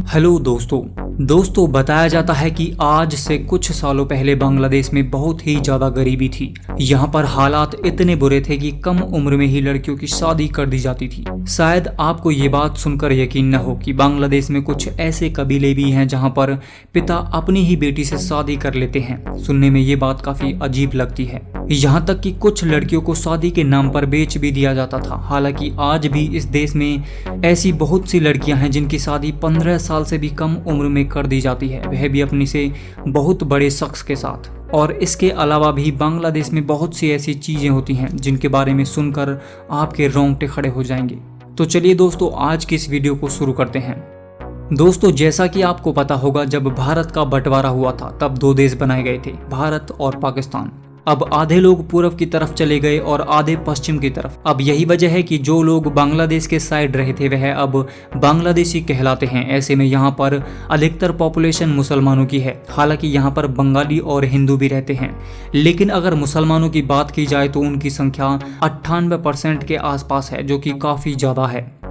Hello दोस्तों बताया जाता है कि आज से कुछ सालों पहले बांग्लादेश में बहुत ही ज्यादा गरीबी थी। यहाँ पर हालात इतने बुरे थे कि कम उम्र में ही लड़कियों की शादी कर दी जाती थी। शायद आपको ये बात सुनकर यकीन न हो कि बांग्लादेश में कुछ ऐसे कबीले भी हैं जहाँ पर पिता अपनी ही बेटी से शादी कर लेते हैं। सुनने में ये बात काफी अजीब लगती है। यहाँ तक कि कुछ लड़कियों को शादी के नाम पर बेच भी दिया जाता था। हालांकि आज भी इस देश में ऐसी बहुत सी लड़कियां हैं जिनकी शादी 15 साल से भी कम उम्र में कर दी जाती है, वह भी अपनी से बहुत बड़े शख्स के साथ। और इसके अलावा भी बांग्लादेश में बहुत सी ऐसी चीजें होती हैं जिनके बारे में सुनकर आपके रोंगटे खड़े हो जाएंगे। तो चलिए दोस्तों, आज की इस वीडियो को शुरू करते हैं। दोस्तों, जैसा कि आपको पता होगा, जब भारत का बंटवारा हुआ था तब दो देश बनाए गए थे, भारत और पाकिस्तान। अब आधे लोग पूर्व की तरफ चले गए और आधे पश्चिम की तरफ। अब यही वजह है कि जो लोग बांग्लादेश के साइड रहे थे वह अब बांग्लादेशी कहलाते हैं। ऐसे में यहाँ पर अधिकतर पॉपुलेशन मुसलमानों की है। हालांकि यहाँ पर बंगाली और हिंदू भी रहते हैं, लेकिन अगर मुसलमानों की बात की जाए तो उनकी संख्या 98% के आसपास है, जो कि काफी ज्यादा है।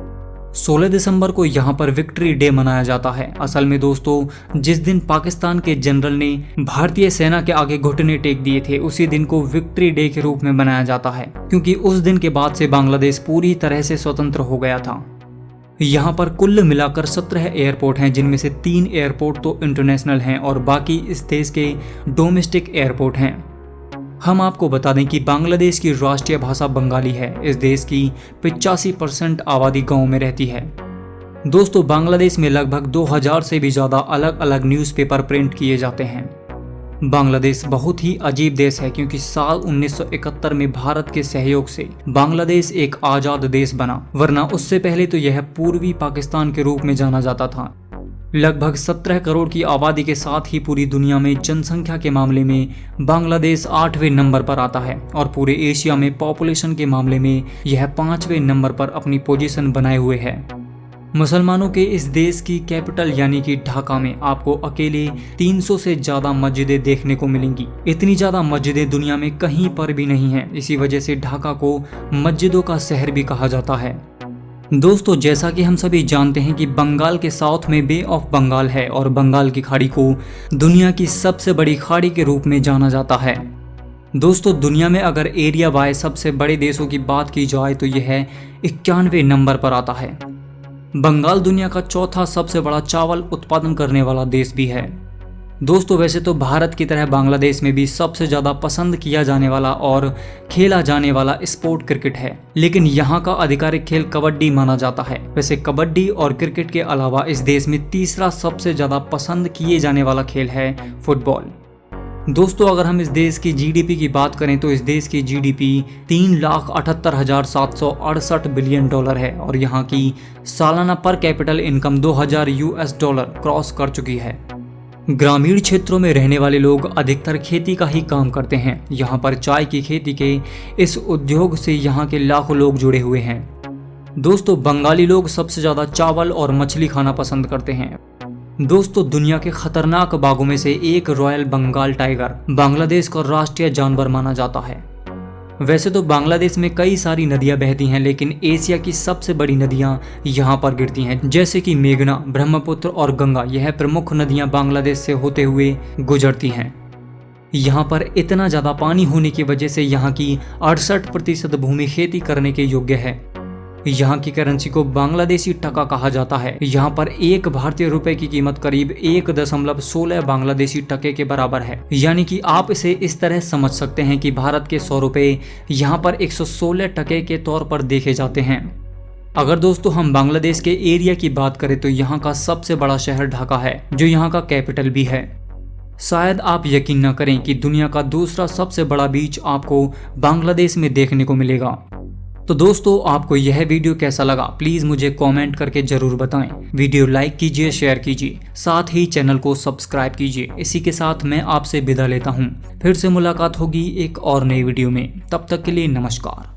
16 दिसंबर को यहाँ पर विक्ट्री डे मनाया जाता है। असल में दोस्तों, जिस दिन पाकिस्तान के जनरल ने भारतीय सेना के आगे घुटने टेक दिए थे, उसी दिन को विक्ट्री डे के रूप में मनाया जाता है, क्योंकि उस दिन के बाद से बांग्लादेश पूरी तरह से स्वतंत्र हो गया था। यहाँ पर कुल मिलाकर 17 एयरपोर्ट हैं, जिनमें से 3 एयरपोर्ट तो इंटरनेशनल हैं और बाकी इस देश के डोमेस्टिक एयरपोर्ट हैं। हम आपको बता दें कि बांग्लादेश की राष्ट्रीय भाषा बंगाली है। इस देश की 85% आबादी गांव में रहती है। दोस्तों, बांग्लादेश में लगभग 2000 से भी ज़्यादा अलग अलग न्यूज़पेपर प्रिंट किए जाते हैं। बांग्लादेश बहुत ही अजीब देश है, क्योंकि साल 1971 में भारत के सहयोग से बांग्लादेश एक आज़ाद देश बना, वरना उससे पहले तो यह पूर्वी पाकिस्तान के रूप में जाना जाता था। लगभग 17 करोड़ की आबादी के साथ ही पूरी दुनिया में जनसंख्या के मामले में बांग्लादेश 8वें नंबर पर आता है और पूरे एशिया में पॉपुलेशन के मामले में यह 5वें नंबर पर अपनी पोजीशन बनाए हुए है। मुसलमानों के इस देश की कैपिटल यानी कि ढाका में आपको अकेले 300 से ज़्यादा मस्जिदें देखने को मिलेंगी। इतनी ज़्यादा मस्जिदें दुनिया में कहीं पर भी नहीं है। इसी वजह से ढाका को मस्जिदों का शहर भी कहा जाता है। दोस्तों, जैसा कि हम सभी जानते हैं कि बंगाल के साउथ में बे ऑफ बंगाल है और बंगाल की खाड़ी को दुनिया की सबसे बड़ी खाड़ी के रूप में जाना जाता है। दोस्तों, दुनिया में अगर एरिया वाइज सबसे बड़े देशों की बात की जाए तो यह 91वें नंबर पर आता है। बंगाल दुनिया का चौथा सबसे बड़ा चावल उत्पादन करने वाला देश भी है। दोस्तों, वैसे तो भारत की तरह बांग्लादेश में भी सबसे ज़्यादा पसंद किया जाने वाला और खेला जाने वाला स्पोर्ट क्रिकेट है, लेकिन यहाँ का आधिकारिक खेल कबड्डी माना जाता है। वैसे कबड्डी और क्रिकेट के अलावा इस देश में तीसरा सबसे ज़्यादा पसंद किए जाने वाला खेल है फुटबॉल। दोस्तों, अगर हम इस देश की जीडीपी की बात करें तो इस देश की जीडीपी 3,78,768 बिलियन डॉलर है और यहाँ की सालाना पर कैपिटल इनकम $2000 क्रॉस कर चुकी है। ग्रामीण क्षेत्रों में रहने वाले लोग अधिकतर खेती का ही काम करते हैं। यहाँ पर चाय की खेती के इस उद्योग से यहाँ के लाखों लोग जुड़े हुए हैं। दोस्तों, बंगाली लोग सबसे ज़्यादा चावल और मछली खाना पसंद करते हैं। दोस्तों, दुनिया के खतरनाक बाघों में से एक रॉयल बंगाल टाइगर बांग्लादेश का राष्ट्रीय जानवर माना जाता है। वैसे तो बांग्लादेश में कई सारी नदियां बहती हैं, लेकिन एशिया की सबसे बड़ी नदियां यहाँ पर गिरती हैं, जैसे कि मेघना, ब्रह्मपुत्र और गंगा। यह प्रमुख नदियां बांग्लादेश से होते हुए गुजरती हैं। यहाँ पर इतना ज़्यादा पानी होने की वजह से यहाँ की 68% भूमि खेती करने के योग्य है। यहाँ की करेंसी को बांग्लादेशी टका कहा जाता है। यहाँ पर 1 भारतीय रुपए की कीमत करीब 1.16 बांग्लादेशी टके के बराबर है। यानी कि आप इसे इस तरह समझ सकते हैं कि भारत के 100 रुपए यहाँ पर 116 टके के तौर पर देखे जाते हैं। अगर दोस्तों हम बांग्लादेश के एरिया की बात करें तो यहाँ का सबसे बड़ा शहर ढाका है, जो यहाँ का कैपिटल भी है। शायद आप यकीन न करें कि दुनिया का दूसरा सबसे बड़ा बीच आपको बांग्लादेश में देखने को मिलेगा। तो दोस्तों, आपको यह वीडियो कैसा लगा प्लीज़ मुझे कमेंट करके ज़रूर बताएं। वीडियो लाइक कीजिए, शेयर कीजिए, साथ ही चैनल को सब्सक्राइब कीजिए। इसी के साथ मैं आपसे विदा लेता हूं। फिर से मुलाकात होगी एक और नई वीडियो में। तब तक के लिए नमस्कार।